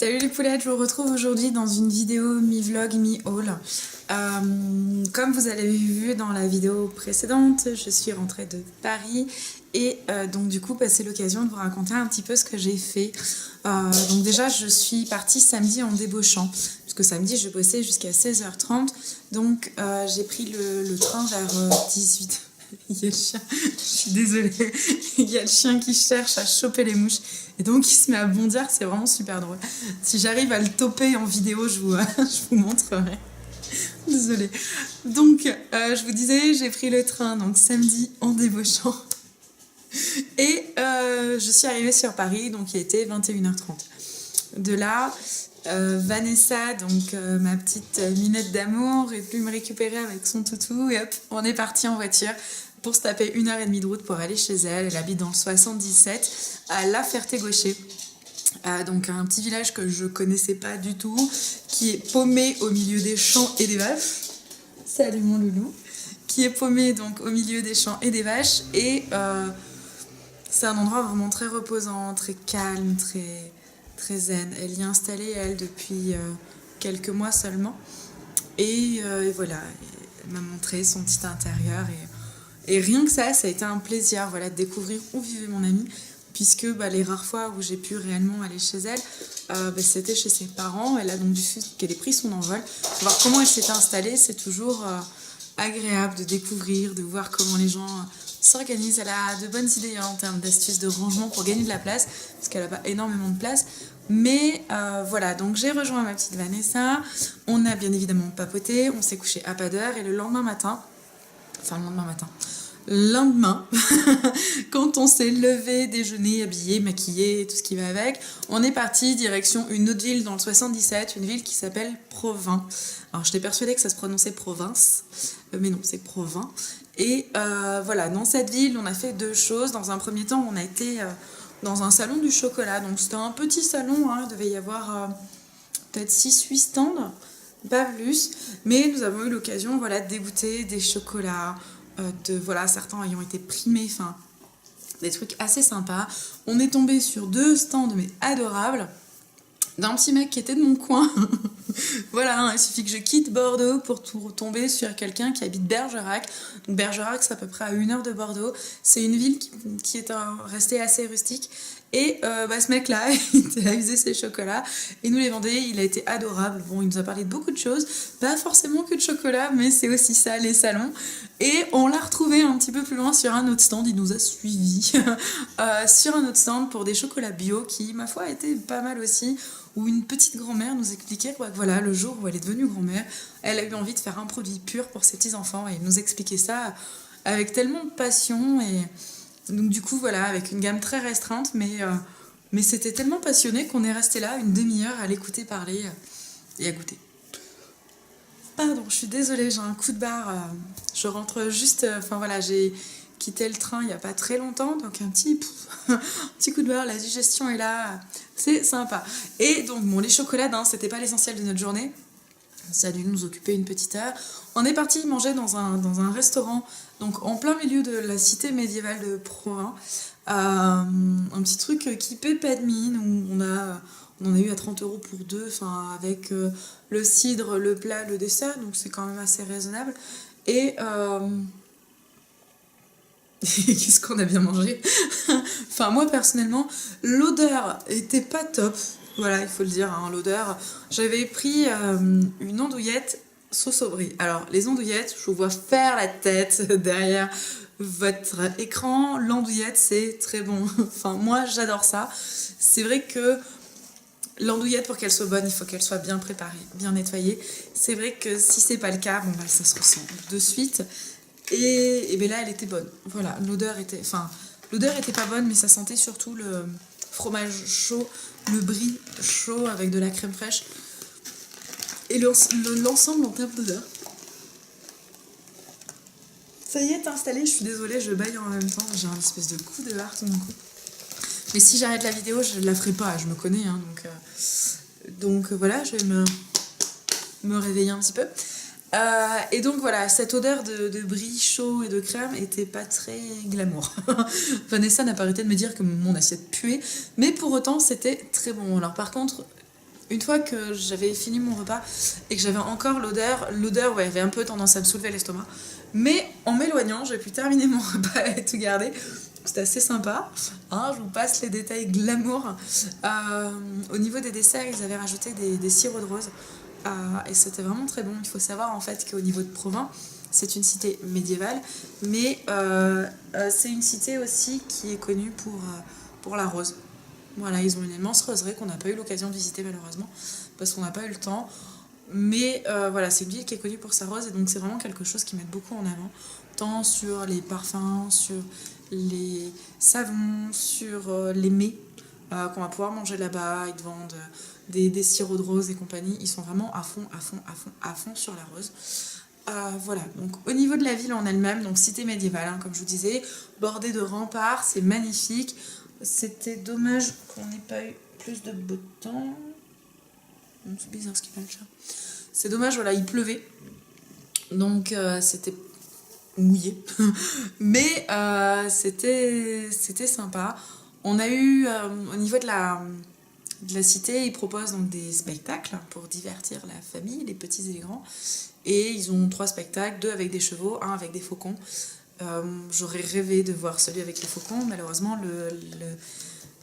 Salut les poulettes, je vous retrouve aujourd'hui dans une vidéo mi-vlog, mi-haul. Comme vous avez vu dans la vidéo précédente, je suis rentrée de Paris et donc du coup c'est l'occasion de vous raconter un petit peu ce que j'ai fait. Donc déjà je suis partie samedi en débauchant, puisque samedi je bossais jusqu'à 16h30, donc j'ai pris le train vers 18h. Il y a le chien, je suis désolée, il y a le chien qui cherche à choper les mouches et donc il se met à bondir, c'est vraiment super drôle. Si j'arrive à le toper en vidéo, je vous montrerai. Désolée. Donc, je vous disais, j'ai pris le train donc samedi en débauchant et je suis arrivée sur Paris, donc il était 21h30. De là, Vanessa, donc ma petite minette d'amour, est venue me récupérer avec son toutou et hop, on est parti en voiture pour se taper 1h30 de route pour aller chez elle. Elle habite dans le 77 à La Ferté-Gaucher. Donc un petit village que je connaissais pas du tout, qui est paumé au milieu des champs et des vaches. Salut mon loulou. Qui est paumé donc au milieu des champs et des vaches et c'est un endroit vraiment très reposant, très calme, très zen. Elle y est installée, elle, depuis quelques mois seulement. Et voilà, elle m'a montré son petit intérieur. Et rien que ça a été un plaisir, voilà, de découvrir où vivait mon amie. Puisque les rares fois où j'ai pu réellement aller chez elle, c'était chez ses parents. Elle a donc dû qu'elle ait pris son envol. Voir comment elle s'était installée, c'est toujours agréable de découvrir, de voir comment les gens s'organisent. Elle a de bonnes idées en termes d'astuces de rangement pour gagner de la place, parce qu'elle n'a pas énormément de place. Mais voilà, donc j'ai rejoint ma petite Vanessa. On a bien évidemment papoté, on s'est couché à pas d'heure. Et le lendemain, quand on s'est levé, déjeuné, habillé, maquillé, tout ce qui va avec, on est parti direction une autre ville dans le 77, une ville qui s'appelle Provins. Alors j'étais persuadée que ça se prononçait province, mais non, c'est Provins. Et voilà, dans cette ville, on a fait deux choses. Dans un premier temps, on a été dans un salon du chocolat. Donc c'était un petit salon, il devait y avoir peut-être 6-8 stands, pas plus. Mais nous avons eu l'occasion de dégoûter des chocolats, certains ayant été primés, enfin des trucs assez sympas. On est tombé sur deux stands mais adorables d'un petit mec qui était de mon coin. Voilà, il suffit que je quitte Bordeaux pour tomber sur quelqu'un qui habite Bergerac. Donc Bergerac, c'est à peu près à 1 heure de Bordeaux. C'est une ville qui est restée assez rustique. Et ce mec-là, il a usé ses chocolats et nous les vendait. Il a été adorable. Bon, il nous a parlé de beaucoup de choses. Pas forcément que de chocolat, mais c'est aussi ça, les salons. Et on l'a retrouvé un petit peu plus loin sur un autre stand. Il nous a suivis sur un autre stand pour des chocolats bio qui, ma foi, étaient pas mal aussi. Où une petite grand-mère nous expliquait que voilà, le jour où elle est devenue grand-mère, elle a eu envie de faire un produit pur pour ses petits-enfants. Et nous expliquait ça avec tellement de passion. Et donc du coup, voilà, avec une gamme très restreinte, mais c'était tellement passionné qu'on est resté là une demi-heure à l'écouter parler et à goûter. Pardon, je suis désolée, j'ai un coup de barre. Je rentre juste... j'ai quitté le train il n'y a pas très longtemps, donc un petit coup de barre, la digestion est là, c'est sympa. Et donc, les chocolats, c'était pas l'essentiel de notre journée. Ça a dû nous occuper une petite heure. On est parti manger dans un restaurant, donc en plein milieu de la cité médiévale de Provins. Un petit truc qui paie pas de mine, où on en a eu à 30 € pour deux, avec le cidre, le plat, le dessert, donc c'est quand même assez raisonnable. Et qu'est-ce qu'on a bien mangé. Moi personnellement, l'odeur était pas top. Voilà, il faut le dire, l'odeur. J'avais pris une andouillette sauce au brie. Alors, les andouillettes, je vous vois faire la tête derrière votre écran. L'andouillette, c'est très bon. Moi, j'adore ça. C'est vrai que l'andouillette, pour qu'elle soit bonne, il faut qu'elle soit bien préparée, bien nettoyée. C'est vrai que si c'est pas le cas, ça se ressent de suite. Et là, elle était bonne. Voilà, l'odeur était pas bonne, mais ça sentait surtout le fromage chaud, le brie chaud avec de la crème fraîche. Et l'ensemble en termes d'odeur. Ça y est, t'es installé. Je suis désolée, je baille en même temps. J'ai un espèce de coup de barre tout d'un coup. Mais si j'arrête la vidéo, je ne la ferai pas. Je me connais, donc voilà, je vais me réveiller un petit peu. Et donc voilà, cette odeur de brie chaud et de crème était pas très glamour. Vanessa n'a pas arrêté de me dire que mon assiette puait, mais pour autant c'était très bon. Alors par contre, une fois que j'avais fini mon repas et que j'avais encore l'odeur ouais, avait un peu tendance à me soulever l'estomac. Mais en m'éloignant, j'ai pu terminer mon repas et tout garder. C'était assez sympa. Hein, je vous passe les détails glamour. Au niveau des desserts, ils avaient rajouté des sirops de rose. Et c'était vraiment très bon. Il faut savoir en fait qu'au niveau de Provins, c'est une cité médiévale, mais c'est une cité aussi qui est connue pour la rose. Voilà, ils ont une immense roseraie qu'on n'a pas eu l'occasion de visiter malheureusement, parce qu'on n'a pas eu le temps. Mais voilà, c'est une ville qui est connue pour sa rose, et donc c'est vraiment quelque chose qu'ils mettent beaucoup en avant, tant sur les parfums, sur les savons, sur les mets qu'on va pouvoir manger là-bas. Ils te vendent des sirops de rose et compagnie. Ils sont vraiment à fond, à fond, à fond, à fond sur la rose. Voilà, donc au niveau de la ville en elle-même, donc cité médiévale, hein, comme je vous disais, bordée de remparts, c'est magnifique. C'était dommage qu'on n'ait pas eu plus de beau temps. C'est bizarre ce qu'il fait le chat. C'est dommage, voilà, il pleuvait. Donc c'était mouillé. Mais c'était sympa. On a eu, au niveau de la cité, ils proposent donc des spectacles pour divertir la famille, les petits et les grands. Et ils ont 3 spectacles, 2 avec des chevaux, 1 avec des faucons. J'aurais rêvé de voir celui avec les faucons. Malheureusement,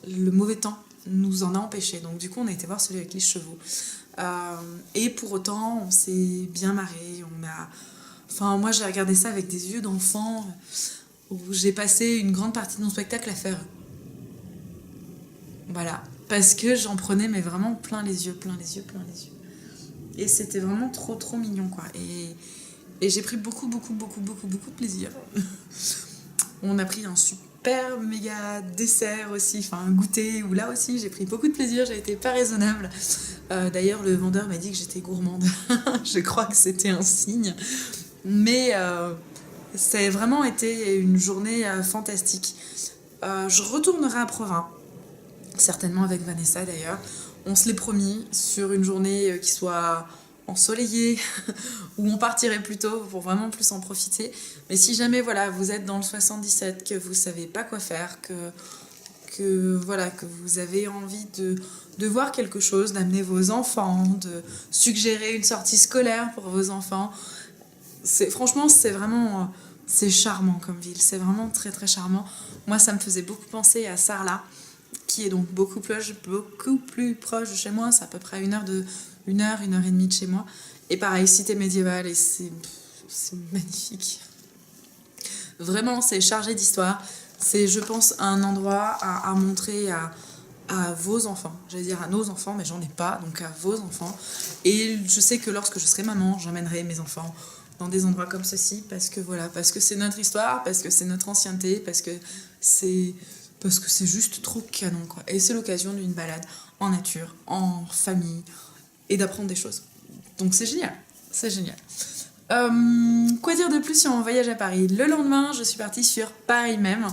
le mauvais temps nous en a empêchés. Donc du coup, on a été voir celui avec les chevaux. Et pour autant, on s'est bien marré. Enfin, moi, j'ai regardé ça avec des yeux d'enfant, où j'ai passé une grande partie de mon spectacle à faire. Voilà. Parce que j'en prenais, mais vraiment plein les yeux, plein les yeux, plein les yeux. Et c'était vraiment trop, trop mignon, quoi. Et j'ai pris beaucoup, beaucoup, beaucoup, beaucoup, beaucoup de plaisir. On a pris un super méga dessert aussi, enfin un goûter, où là aussi j'ai pris beaucoup de plaisir, j'ai été pas raisonnable. D'ailleurs, le vendeur m'a dit que j'étais gourmande. Je crois que c'était un signe. Mais ça a vraiment été une journée fantastique. Je retournerai à Provins, certainement avec Vanessa d'ailleurs. On se l'est promis, sur une journée qui soit ensoleillée, où on partirait plus tôt pour vraiment plus en profiter. Mais si jamais voilà, vous êtes dans le 77, que vous savez pas quoi faire, voilà, que vous avez envie de voir quelque chose, d'amener vos enfants, de suggérer une sortie scolaire pour vos enfants, franchement, c'est vraiment c'est charmant comme ville. C'est vraiment très très charmant. Moi, ça me faisait beaucoup penser à Sarlat, qui est donc beaucoup plus proche de chez moi. C'est à peu près une heure et demie de chez moi. Et pareil, cité médiévale, et c'est magnifique. Vraiment, c'est chargé d'histoire. C'est, je pense, un endroit à montrer à vos enfants. J'allais dire à nos enfants, mais j'en ai pas, donc à vos enfants. Et je sais que lorsque je serai maman, j'emmènerai mes enfants dans des endroits comme ceci, parce que c'est notre histoire, parce que c'est notre ancienneté, parce que c'est juste trop canon, quoi. Et c'est l'occasion d'une balade en nature, en famille, et d'apprendre des choses. Donc c'est génial, c'est génial. Quoi dire de plus sur mon voyage à Paris? Le lendemain, je suis partie sur Paris même.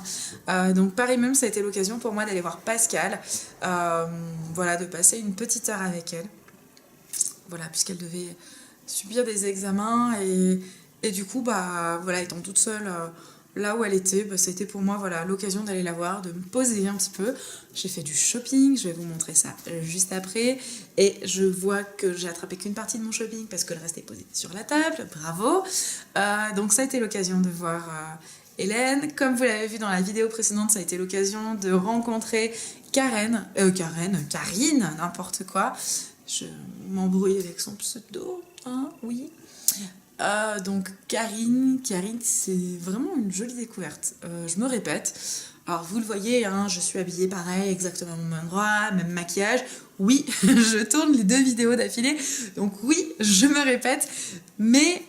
Donc Paris même, ça a été l'occasion pour moi d'aller voir Pascal. Voilà, de passer une petite heure avec elle. Voilà, puisqu'elle devait subir des examens et du coup, bah voilà, étant toute seule là où elle était, bah, ça a été pour moi voilà, l'occasion d'aller la voir, de me poser un petit peu. J'ai fait du shopping, je vais vous montrer ça juste après. Et je vois que j'ai attrapé qu'une partie de mon shopping parce que le reste est posé sur la table. Bravo. Donc ça a été l'occasion de voir Hélène. Comme vous l'avez vu dans la vidéo précédente, ça a été l'occasion de rencontrer Karine, n'importe quoi. Je m'embrouille avec son pseudo, hein, oui. Donc Karine, c'est vraiment une jolie découverte. Je me répète. Alors vous le voyez, hein, je suis habillée pareil, exactement au même endroit, même maquillage. Oui, je tourne les 2 vidéos d'affilée. Donc oui, je me répète. Mais...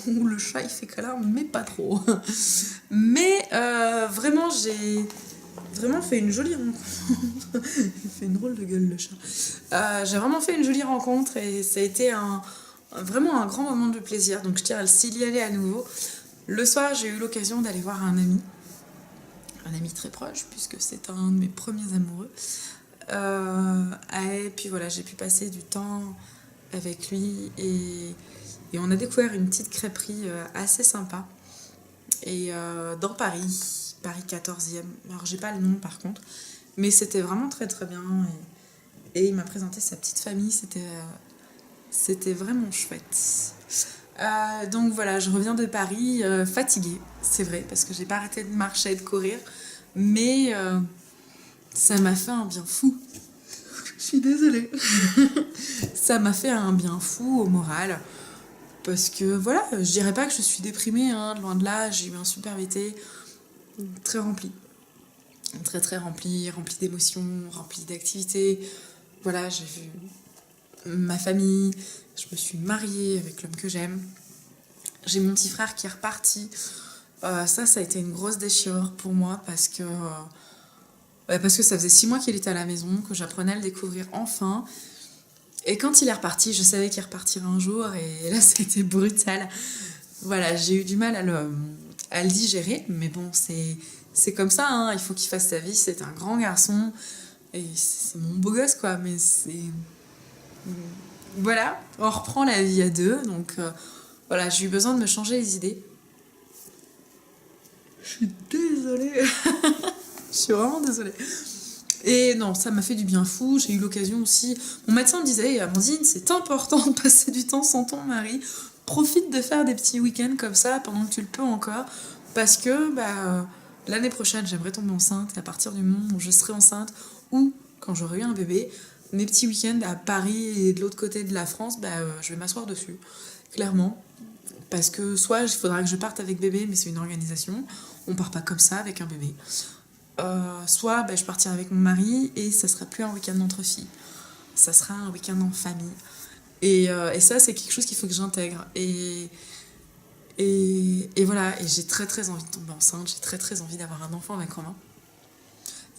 le chat il fait câlin, mais pas trop. Mais vraiment, j'ai vraiment fait une jolie rencontre. Il fait une drôle de gueule le chat. J'ai vraiment fait une jolie rencontre et ça a été vraiment un grand moment de plaisir. Donc je tiens à le signaler à nouveau. Le soir, j'ai eu l'occasion d'aller voir un ami très proche, puisque c'est un de mes premiers amoureux. Et puis voilà, j'ai pu passer du temps avec lui et on a découvert une petite crêperie assez sympa. Et dans Paris 14e. Alors j'ai pas le nom par contre, mais c'était vraiment très très bien. et il m'a présenté sa petite famille, c'était vraiment chouette. Donc voilà, je reviens de Paris fatiguée, c'est vrai, parce que j'ai pas arrêté de marcher et de courir, mais ça m'a fait un bien fou. Je suis désolée. Ça m'a fait un bien fou au moral, parce que voilà, je dirais pas que je suis déprimée, hein, loin de là, j'ai eu un super été, très rempli. Très très rempli d'émotions, rempli d'activités. Voilà, j'ai vu ma famille, je me suis mariée avec l'homme que j'aime. J'ai mon petit frère qui est reparti. Ça a été une grosse déchirure pour moi parce que ça faisait 6 mois qu'il était à la maison, que j'apprenais à le découvrir enfin. Et quand il est reparti, je savais qu'il repartirait un jour et là, c'était brutal. Voilà, j'ai eu du mal à le digérer, mais bon, c'est comme ça, hein. Il faut qu'il fasse sa vie, c'est un grand garçon et c'est mon beau gosse, quoi, mais c'est... Voilà, on reprend la vie à deux, donc voilà, j'ai eu besoin de me changer les idées. Je suis désolée. Je suis vraiment désolée. Et non, ça m'a fait du bien fou. J'ai eu l'occasion aussi. Mon médecin me disait, Amandine, c'est important de passer du temps sans ton mari. Profite de faire des petits week-ends comme ça pendant que tu le peux encore. Parce que l'année prochaine, j'aimerais tomber enceinte. Et à partir du moment où je serai enceinte ou quand j'aurai eu un bébé, mes petits week-ends à Paris et de l'autre côté de la France, je vais m'asseoir dessus. Clairement. Parce que soit il faudra que je parte avec bébé, mais c'est une organisation. On part pas comme ça avec un bébé. Soit je partirai avec mon mari et ça sera plus un week-end entre filles, ça sera un week-end en famille et ça c'est quelque chose qu'il faut que j'intègre et voilà, et j'ai très très envie de tomber enceinte, j'ai très très envie d'avoir un enfant avec Romain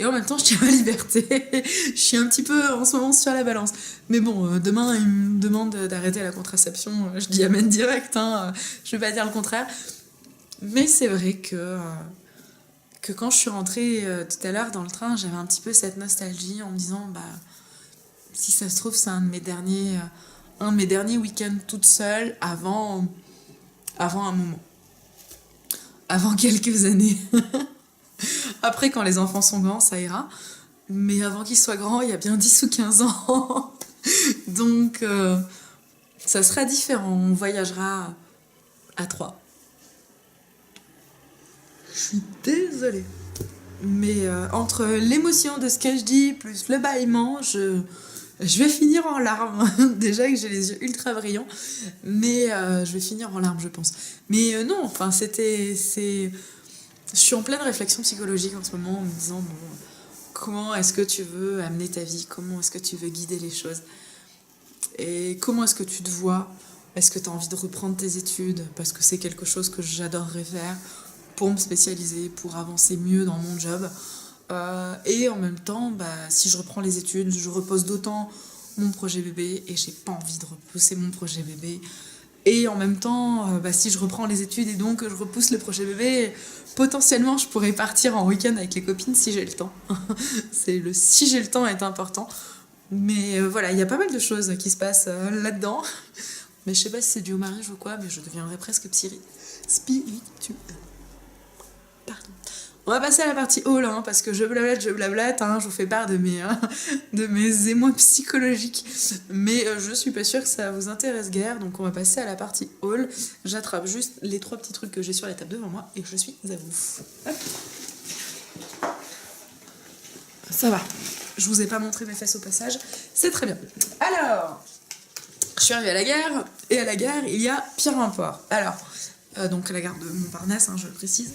et en même temps je tiens ma liberté. Je suis un petit peu en ce moment sur la balance, mais bon, demain il me demande d'arrêter la contraception, je dis amen direct, hein, je vais pas dire le contraire, mais c'est vrai que quand je suis rentrée tout à l'heure dans le train, j'avais un petit peu cette nostalgie en me disant, si ça se trouve, c'est un de mes derniers week-ends toute seule avant un moment. Avant quelques années. Après, quand les enfants sont grands, ça ira. Mais avant qu'ils soient grands, il y a bien 10 ou 15 ans. Donc, ça sera différent. On voyagera à 3. Je suis désolée. Mais entre l'émotion de ce que je dis plus le bâillement, je vais finir en larmes. Déjà que j'ai les yeux ultra brillants, mais je vais finir en larmes, je pense. Mais non, enfin, je suis en pleine réflexion psychologique en ce moment en me disant, bon, comment est-ce que tu veux amener ta vie? Comment est-ce que tu veux guider les choses? Et comment est-ce que tu te vois? Est-ce que tu as envie de reprendre tes études? Parce que c'est quelque chose que j'adorerais faire pour me spécialiser, pour avancer mieux dans mon job. Et en même temps, si je reprends les études, je repose d'autant mon projet bébé et j'ai pas envie de repousser mon projet bébé. Et en même temps, si je reprends les études et donc je repousse le projet bébé, potentiellement je pourrais partir en week-end avec les copines si j'ai le temps. Si j'ai le temps est important. Mais voilà, il y a pas mal de choses qui se passent là-dedans. Mais je sais pas si c'est dû au mariage ou quoi, mais je deviendrai presque spirituelle. Pardon. On va passer à la partie haul, hein, parce que je blablate, hein, je vous fais part de mes émois psychologiques. Mais je suis pas sûre que ça vous intéresse guère, donc on va passer à la partie haul. J'attrape juste les 3 petits trucs que j'ai sur la table devant moi et je suis à vous. Hop. Ça va, je vous ai pas montré mes fesses au passage, c'est très bien. Alors, je suis arrivée à la gare, et à la gare, il y a Pierre-Import. Alors, donc la gare de Montparnasse, hein, je le précise.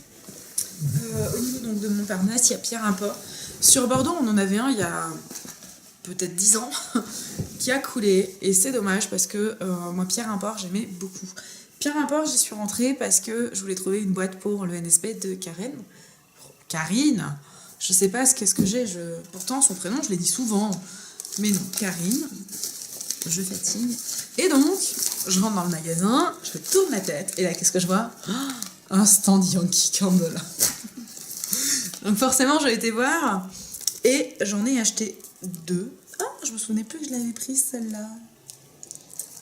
Au niveau donc, de Montparnasse, il y a Pierre-Import. Sur Bordeaux, on en avait un il y a peut-être 10 ans qui a coulé. Et c'est dommage parce que moi, Pierre-Import, j'aimais beaucoup. Pierre-Import, j'y suis rentrée parce que je voulais trouver une boîte pour le NSP de Karine. Je sais pas qu'est-ce que j'ai. Pourtant, son prénom, je l'ai dit souvent. Mais non, Karine. Je fatigue. Et donc, je rentre dans le magasin, je tourne la tête. Et là, qu'est-ce que je vois ? Un stand Yankee Candle. Donc forcément, j'ai été voir et j'en ai acheté 2. Ah, je me souvenais plus que je l'avais prise celle-là.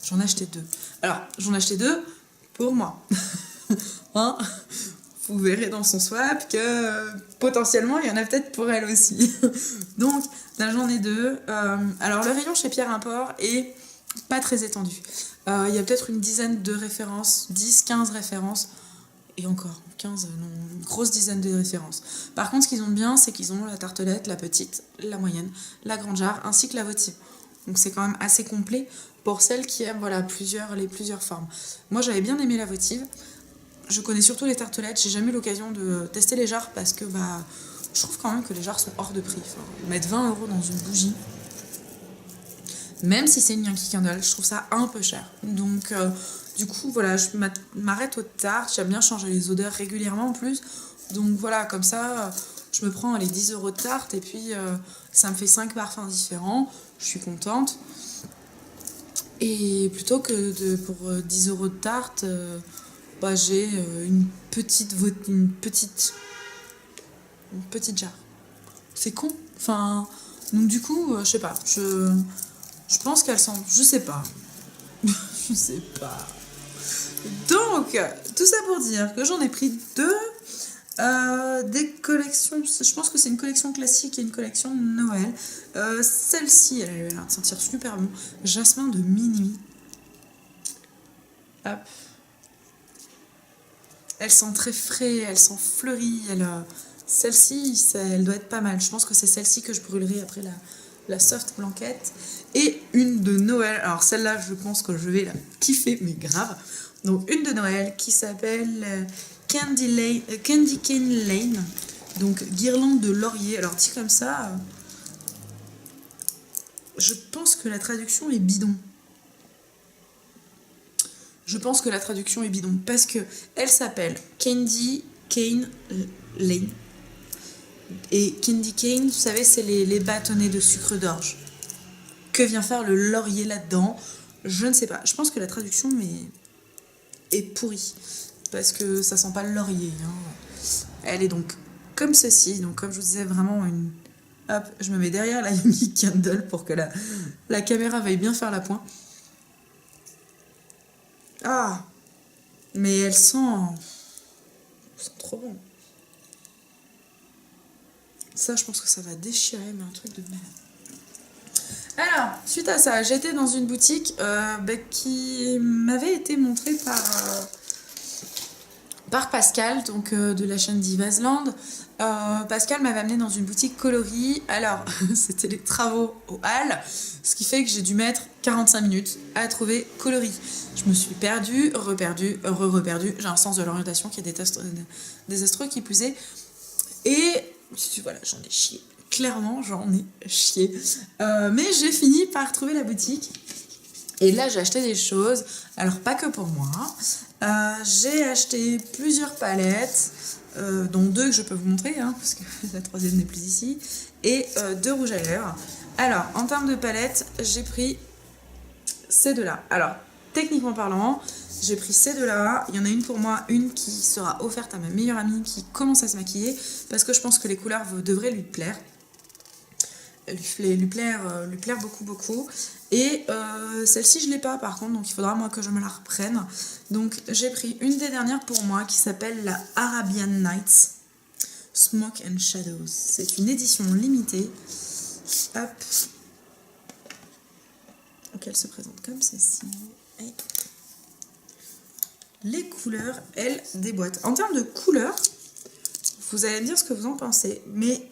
J'en ai acheté 2. Alors, j'en ai acheté 2 pour moi. Hein ? vous verrez dans son swap que potentiellement il y en a peut-être pour elle aussi. Donc là j'en ai deux. Alors le rayon chez Pierre Import est pas très étendu. Il y a peut-être une dizaine de références, 10-15 références. Et encore, 15, non, une grosse dizaine de références. Par contre, ce qu'ils ont de bien, c'est qu'ils ont la tartelette, la petite, la moyenne, la grande jarre, ainsi que la votive. Donc c'est quand même assez complet pour celles qui aiment voilà, les plusieurs formes. Moi, j'avais bien aimé la votive. Je connais surtout les tartelettes. J'ai jamais eu l'occasion de tester les jarres parce que je trouve quand même que les jarres sont hors de prix. Enfin, mettre 20 € dans une bougie, même si c'est une Yankee Candle, je trouve ça un peu cher. Donc... du coup, voilà, je m'arrête aux tartes. J'aime bien changer les odeurs régulièrement en plus. Donc voilà, comme ça, je me prends les 10 € de tarte et puis ça me fait 5 parfums différents. Je suis contente. Et plutôt que pour 10 € de tarte, j'ai une petite jarre. C'est con. Enfin, donc du coup, je sais pas. Je pense qu'elles sentent... Je sais pas. Je sais pas. Donc, tout ça pour dire que j'en ai pris deux. Des collections, je pense que c'est une collection classique et une collection de Noël. Celle-ci, elle a l'air de sentir super bon. Jasmin de minuit. Hop. Elle sent très frais, elle sent fleuri. Celle-ci, elle doit être pas mal. Je pense que c'est celle-ci que je brûlerai après la soft blanquette. Et une de Noël. Alors celle-là, je pense que je vais la kiffer, mais grave. Donc une de Noël qui s'appelle Candy Cane Lane. Donc guirlande de laurier. Alors dit comme ça, je pense que la traduction est bidon. Je pense que la traduction est bidon parce que elle s'appelle Candy Cane Lane. Et candy cane, vous savez, c'est les bâtonnets de sucre d'orge. Que vient faire le laurier là-dedans? Je ne sais pas. Je pense que la traduction est pourrie. Parce que ça sent pas le laurier. Hein. Elle est donc comme ceci. Donc comme je vous disais, vraiment une... Hop, je me mets derrière la Yankee Candle pour que la caméra veuille bien faire la pointe. Ah! Mais elle sent trop bon. Ça, je pense que ça va déchirer, mais un truc de merde. Alors, suite à ça, j'étais dans une boutique qui m'avait été montrée par Pascal, donc de la chaîne Divasland. Pascal m'avait amené dans une boutique coloris. Alors, c'était les travaux au hall, ce qui fait que j'ai dû mettre 45 minutes à trouver coloris. Je me suis perdue, reperdue. J'ai un sens de l'orientation qui est désastreux qui plus est. Et voilà, j'en ai chié. Clairement, j'en ai chié. Mais j'ai fini par trouver la boutique. Et là, j'ai acheté des choses. Alors, pas que pour moi. J'ai acheté plusieurs palettes, dont deux que je peux vous montrer, hein, parce que la troisième n'est plus ici. Et deux rouges à lèvres. Alors, en termes de palettes, j'ai pris ces deux-là. Alors, techniquement parlant, j'ai pris ces deux-là. Il y en a une pour moi, une qui sera offerte à ma meilleure amie qui commence à se maquiller, parce que je pense que les couleurs devraient lui plaire. Lui plaire beaucoup. Et celle-ci, je ne l'ai pas par contre, donc il faudra moi que je me la reprenne. Donc j'ai pris une des dernières pour moi qui s'appelle la Arabian Nights Smoke and Shadows. C'est une édition limitée. Hop. Donc elle se présente comme ceci. Et les couleurs, elles, déboîtent. En termes de couleurs, vous allez me dire ce que vous en pensez, mais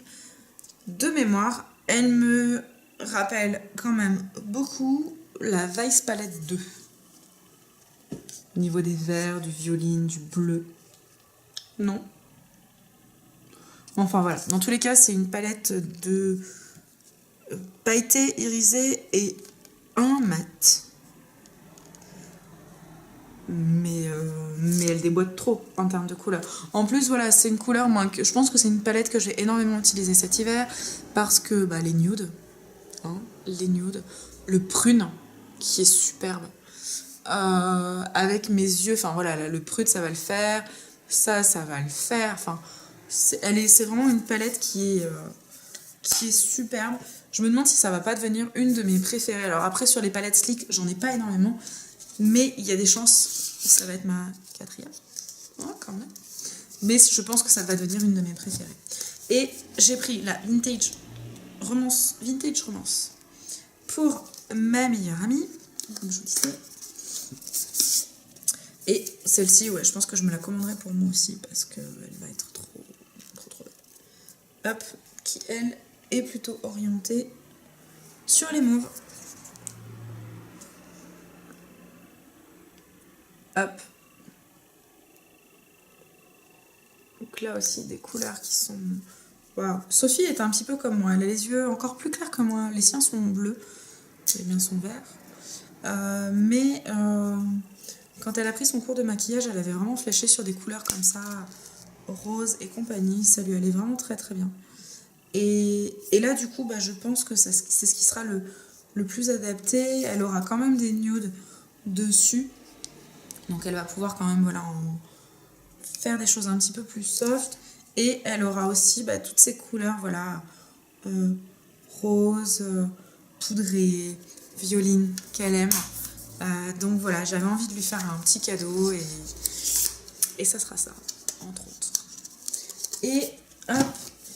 de mémoire, elle me rappelle quand même beaucoup la Vice Palette 2. Au niveau des verts, du violine, du bleu. Non. Enfin voilà. Dans tous les cas, c'est une palette de pailleté, irisé et un mat. Mais elle déboîte trop en termes de couleur. En plus, voilà, c'est une couleur, je pense que c'est une palette que j'ai énormément utilisée cet hiver parce que les nudes, le prune qui est superbe, avec mes yeux, enfin voilà, le prune ça va le faire, ça va le faire, enfin, c'est vraiment une palette qui est superbe. Je me demande si ça va pas devenir une de mes préférées. Alors après, sur les palettes Sleek, j'en ai pas énormément, mais il y a des chances, ça va être ma quatrième. Ouais, quand même. Mais je pense que ça va devenir une de mes préférées. Et j'ai pris la Vintage Romance pour ma meilleure amie, comme je vous disais. Et celle-ci, ouais, je pense que je me la commanderai pour moi aussi parce qu'elle va être trop belle. Hop, qui elle est plutôt orientée sur les mauves. Hop. Donc là aussi, des couleurs qui sont... Waouh. Sophie est un petit peu comme moi. Elle a les yeux encore plus clairs que moi. Les siens sont bleus. Les miens sont verts. Mais quand elle a pris son cours de maquillage, elle avait vraiment fléché sur des couleurs comme ça, rose et compagnie. Ça lui allait vraiment très très bien. Et là, du coup, je pense que c'est ce qui sera le plus adapté. Elle aura quand même des nudes dessus. Donc elle va pouvoir quand même faire des choses un petit peu plus soft. Et elle aura aussi toutes ces couleurs, rose, poudrée, violine qu'elle aime. Donc voilà, j'avais envie de lui faire un petit cadeau et ça sera ça, entre autres. Et hop,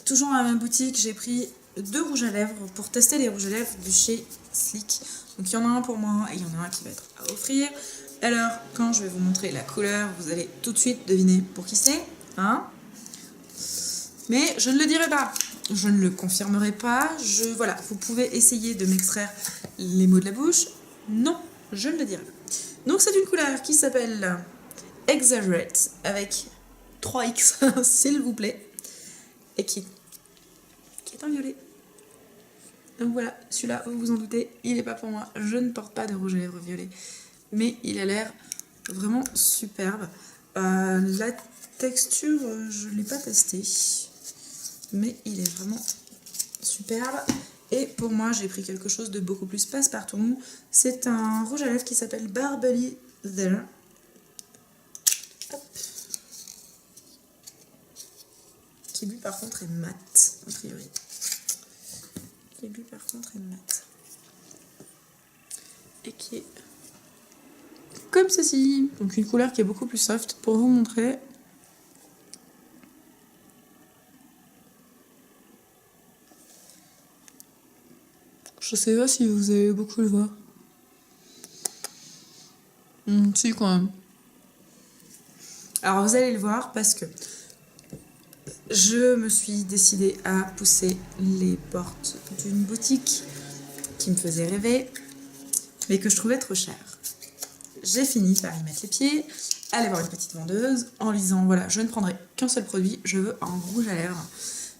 toujours dans la même boutique, j'ai pris 2 rouges à lèvres pour tester les rouges à lèvres de chez Sleek. Donc il y en a un pour moi et il y en a un qui va être à offrir. Alors, quand je vais vous montrer la couleur, vous allez tout de suite deviner pour qui c'est, hein? Mais je ne le dirai pas, je ne le confirmerai pas. Voilà, vous pouvez essayer de m'extraire les mots de la bouche. Non, je ne le dirai pas. Donc c'est une couleur qui s'appelle Exaggerate avec 3X, s'il vous plaît, et qui est en violet. Donc voilà, celui-là, vous vous en doutez, il n'est pas pour moi. Je ne porte pas de rouge à lèvres violet, mais il a l'air vraiment superbe. La texture, je ne l'ai pas testé, mais il est vraiment superbe. Et pour moi, j'ai pris quelque chose de beaucoup plus passe-partout. C'est un rouge à lèvres qui s'appelle Barbary There. Hop. Qui lui par contre est mat, a priori. Qui lui par contre est mat. Et qui est comme ceci. Donc une couleur qui est beaucoup plus soft pour vous montrer. Je sais pas si vous allez beaucoup le voir. Si, quand même. Alors vous allez le voir parce que je me suis décidée à pousser les portes d'une boutique qui me faisait rêver, mais que je trouvais trop chère. J'ai fini par y mettre les pieds, aller voir une petite vendeuse en lui disant voilà, je ne prendrai qu'un seul produit, je veux un rouge à lèvres.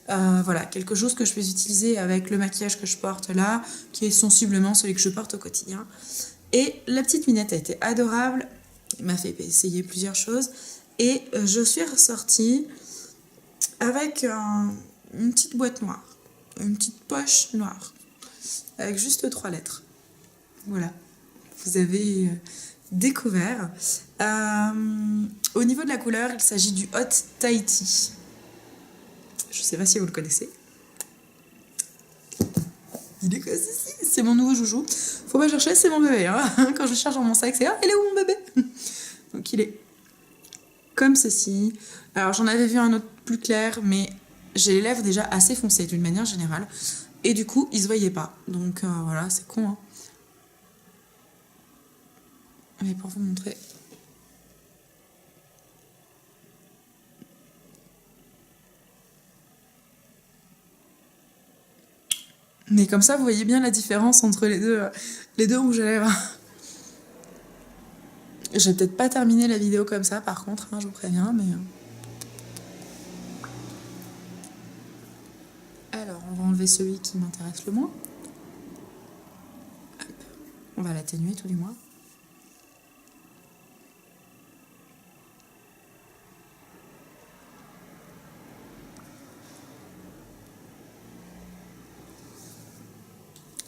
Voilà, quelque chose que je peux utiliser avec le maquillage que je porte là, qui est sensiblement celui que je porte au quotidien. Et la petite minette a été adorable, il m'a fait essayer plusieurs choses, et je suis ressortie avec une petite boîte noire, une petite poche noire, avec juste 3 lettres. Voilà, vous avez découvert. Au niveau de la couleur, il s'agit du Hot Tahiti. Je sais pas si vous le connaissez. Il est comme ceci, c'est mon nouveau joujou. Faut pas chercher, c'est mon bébé. Hein. Quand je cherche dans mon sac, c'est il est où mon bébé? Donc il est comme ceci. Alors j'en avais vu un autre plus clair, mais j'ai les lèvres déjà assez foncées d'une manière générale. Et du coup, il se voyait pas. Donc voilà, c'est con. Hein. Mais pour vous montrer. Mais comme ça, vous voyez bien la différence entre les deux rouges à lèvres. Je vais peut-être pas terminer la vidéo comme ça, par contre, hein, je vous préviens, mais... Alors, on va enlever celui qui m'intéresse le moins. Hop. On va l'atténuer, tout du moins.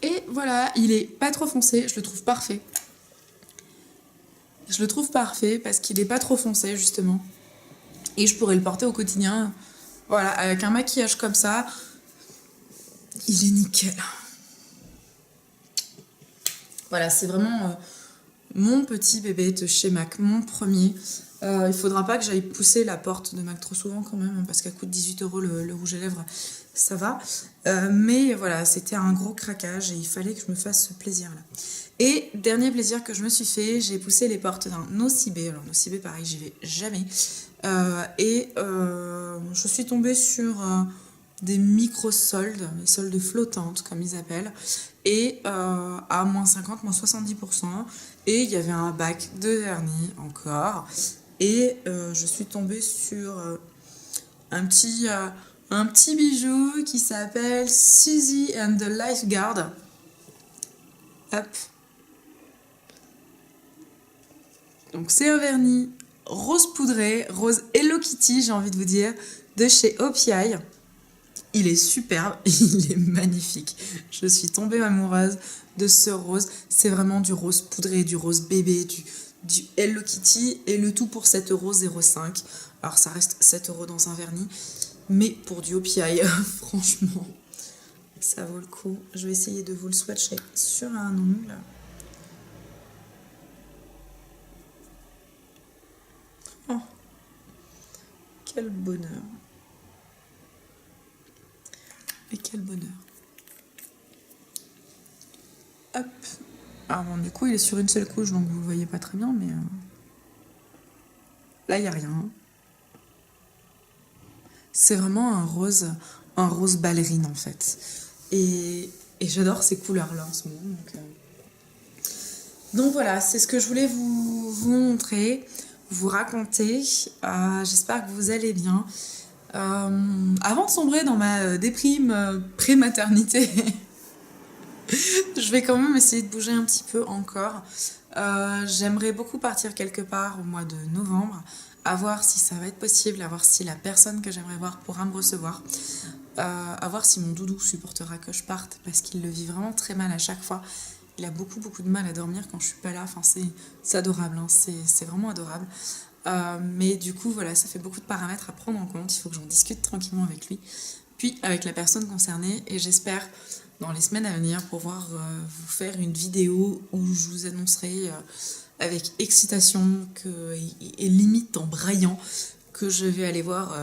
Et voilà, il est pas trop foncé, je le trouve parfait. Je le trouve parfait parce qu'il est pas trop foncé, justement. Et je pourrais le porter au quotidien. Voilà, avec un maquillage comme ça, il est nickel. Voilà, c'est vraiment mon petit bébé de chez MAC, mon premier. Il faudra pas que j'aille pousser la porte de MAC trop souvent quand même, parce qu'elle coûte 18 € le rouge à lèvres, ça va. Mais voilà, c'était un gros craquage et il fallait que je me fasse ce plaisir-là. Et dernier plaisir que je me suis fait, j'ai poussé les portes d'un Nocibé. Alors Nocibé, pareil, j'y vais jamais. Je suis tombée sur des micro-soldes, les soldes flottantes comme ils appellent, et à moins 50, moins 70%. Et il y avait un bac de vernis encore. Et je suis tombée sur un petit bijou qui s'appelle Suzy and the Lifeguard. Hop. Donc c'est un vernis rose poudré, rose Hello Kitty, j'ai envie de vous dire, de chez OPI. Il est superbe, il est magnifique. Je suis tombée amoureuse de ce rose. C'est vraiment du rose poudré, du rose bébé, du Hello Kitty, et le tout pour 7,05 €. Alors ça reste 7 € dans un vernis, mais pour du OPI, franchement, ça vaut le coup. Je vais essayer de vous le swatcher sur un ongle. Oh, quel bonheur. Et quel bonheur. Hop. Alors bon, du coup, il est sur une seule couche, donc vous le voyez pas très bien, mais là, il n'y a rien. C'est vraiment un rose ballerine, en fait. Et j'adore ces couleurs-là en ce moment. Donc voilà, c'est ce que je voulais vous montrer, vous raconter. J'espère que vous allez bien. Avant de sombrer dans ma déprime pré-maternité, je vais quand même essayer de bouger un petit peu encore. J'aimerais beaucoup partir quelque part au mois de novembre, à voir si ça va être possible, à voir si la personne que j'aimerais voir pourra me recevoir, à voir si mon doudou supportera que je parte, parce qu'il le vit vraiment très mal à chaque fois. Il a beaucoup de mal à dormir quand je suis pas là. Enfin, c'est adorable, hein. C'est vraiment adorable. Mais du coup, voilà, ça fait beaucoup de paramètres à prendre en compte. Il faut que j'en discute tranquillement avec lui, puis avec la personne concernée. Et j'espère, dans les semaines à venir, pouvoir vous faire une vidéo où je vous annoncerai avec excitation et limite en braillant que je vais aller voir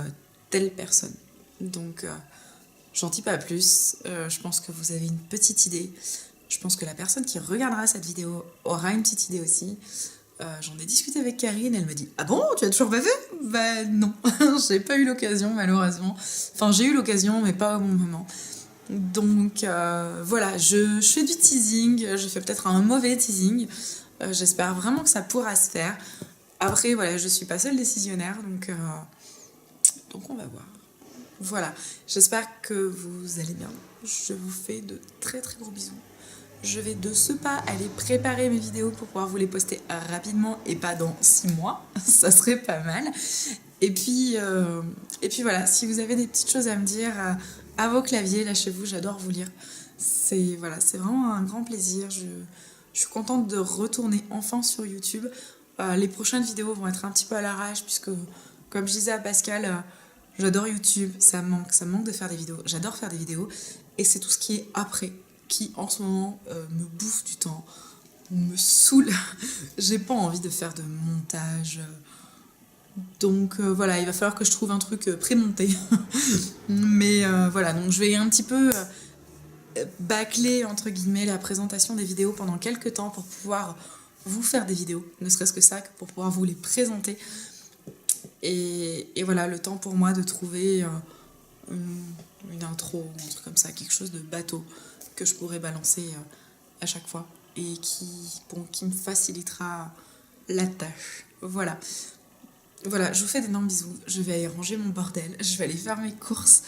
telle personne. Donc, j'en dis pas plus. Je pense que vous avez une petite idée. Je pense que la personne qui regardera cette vidéo aura une petite idée aussi. J'en ai discuté avec Karine, elle me dit « Ah bon, tu as toujours pas fait ?» Bah non, j'ai pas eu l'occasion malheureusement. Enfin, j'ai eu l'occasion, mais pas au bon moment. Donc voilà, je fais du teasing, je fais peut-être un mauvais teasing. J'espère vraiment que ça pourra se faire. Après, voilà, je suis pas seule décisionnaire, donc on va voir. Voilà, j'espère que vous allez bien. Je vous fais de très gros bisous. Je vais de ce pas aller préparer mes vidéos pour pouvoir vous les poster rapidement et pas dans 6 mois. Ça serait pas mal. Et puis voilà, si vous avez des petites choses à me dire à vos claviers, lâchez-vous, j'adore vous lire. C'est vraiment un grand plaisir. Je suis contente de retourner enfin sur YouTube. Les prochaines vidéos vont être un petit peu à l'arrache puisque, comme je disais à Pascal, j'adore YouTube. Ça me manque de faire des vidéos. J'adore faire des vidéos. Et c'est tout ce qui est après qui en ce moment me bouffe du temps, me saoule. J'ai pas envie de faire de montage. Donc voilà, il va falloir que je trouve un truc pré-monté. Mais voilà, donc je vais un petit peu bâcler entre guillemets la présentation des vidéos pendant quelques temps pour pouvoir vous faire des vidéos, ne serait-ce que ça, pour pouvoir vous les présenter. Et voilà, le temps pour moi de trouver une intro, un truc comme ça, quelque chose de bateau que je pourrais balancer à chaque fois et qui me facilitera la tâche. Voilà, je vous fais d'énormes bisous. Je vais aller ranger mon bordel, je vais aller faire mes courses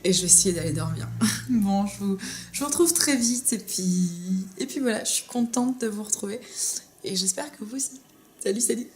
et je vais essayer d'aller dormir. Bon, je vous retrouve très vite et puis voilà, je suis contente de vous retrouver et j'espère que vous aussi. Salut